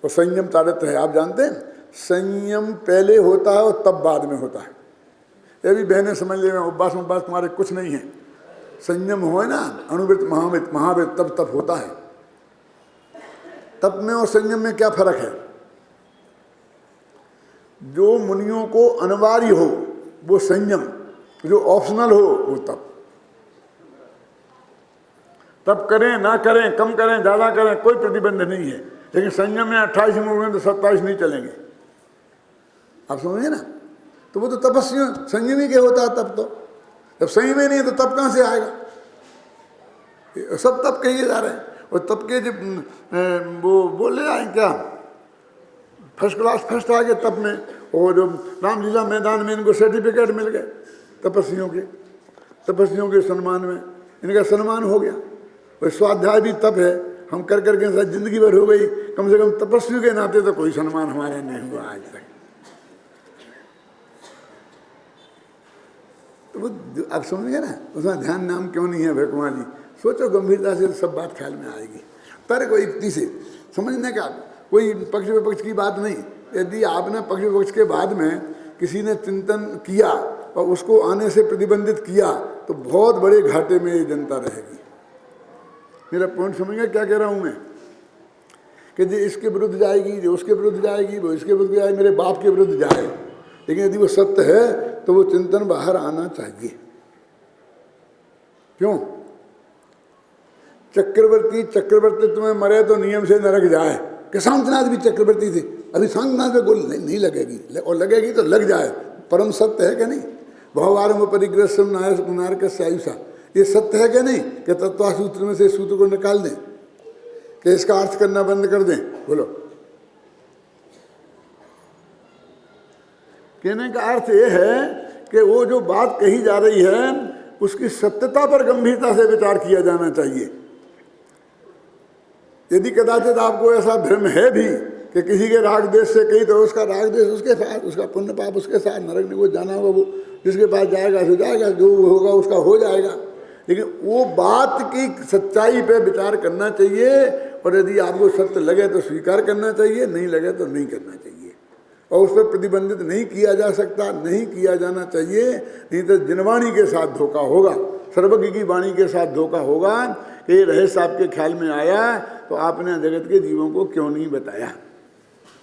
और संयम चारित्र है। आप जानते हैं संयम पहले होता है और तप बाद में होता है। ये भी बहनें समझ ले, उपवास तुम्हारे कुछ नहीं है। संयम हो ना, अणुवृत महावृत महावृत तप होता है। तप में और संयम में क्या फर्क है? जो मुनियों को अनिवार्य हो वो संयम, जो ऑप्शनल हो वो तप। तप करें ना करें, कम करें ज़्यादा करें, कोई प्रतिबंध नहीं है। लेकिन संयम में 28 होंगे तो 27 नहीं चलेंगे। आप समझिए ना? तो वो तो तपस्या संयमी के होता है तप। तो जब संयम ही नहीं है तो तप कहाँ से आएगा? सब तप कहिए जा रहे हैं, और तप के जब वो बोले आए क्या फर्स्ट क्लास फर्स्ट आ गए तब में, और जो रामलीला मैदान में इनको सर्टिफिकेट मिल गए तपस्वियों के सम्मान में, इनका सम्मान हो गया। और स्वाध्याय भी तब है, हम कर करके साथ जिंदगी भर हो गई, कम से कम तपस्वी के नाते तो कोई सम्मान हमारा नहीं हुआ आज तक। तो वो अब समझ गए ना, उसमें ध्यान नाम क्यों नहीं है भगवान जी। सोचो गंभीरता से, सब बात ख्याल में आएगी। तर्क और युक्ति से समझने का, कोई पक्ष विपक्ष की बात नहीं। यदि आपने पक्ष विपक्ष के बाद में किसी ने चिंतन किया और उसको आने से प्रतिबंधित किया तो बहुत बड़े घाटे में ये जनता रहेगी। मेरा पॉइंट समझ गया क्या कह रहा हूँ मैं, कि जो इसके विरुद्ध जाएगी, जो उसके विरुद्ध जाएगी, वो इसके विरुद्ध जाए, मेरे बाप के विरुद्ध जाए, लेकिन यदि वो सत्य है तो वो चिंतन बाहर आना चाहिए। क्यों? चक्रवर्ती तुम्हें मरे तो नियम से नरक जाए, कि शांतनाथ भी चक्रवर्ती थे, अभी शांतनाथ पे गोली नहीं लगेगी, और लगेगी तो लग जाए। परम सत्य है क्या नहीं? बहुवारम परिग्रह नारक आयुषा, ये सत्य है क्या नहीं? कि तत्वा सूत्र में से सूत्र को निकाल दें, कि इसका अर्थ करना बंद कर दें? बोलो। कहने का अर्थ ये है कि वो जो बात कही जा रही है उसकी सत्यता पर गंभीरता से विचार किया जाना चाहिए। यदि कदाचित आपको ऐसा भ्रम है भी कि किसी के राग देश से कही, तो उसका राग देश उसके साथ, उसका पुण्य पाप उसके साथ, नरक में वो जाना होगा, वो जिसके पास जाएगा सो जाएगा, जो होगा उसका हो जाएगा। लेकिन वो बात की सच्चाई पे विचार करना चाहिए, और यदि आपको सत्य लगे तो स्वीकार करना चाहिए, नहीं लगे तो नहीं करना चाहिए। और उस पर प्रतिबंधित नहीं किया जा सकता, नहीं किया जाना चाहिए, नहीं तो जिनवाणी के साथ धोखा होगा, सर्वज्ञ की वाणी के साथ धोखा होगा कि ये रहस्य आपके ख्याल में आया तो आपने जगत के जीवों को क्यों नहीं बताया।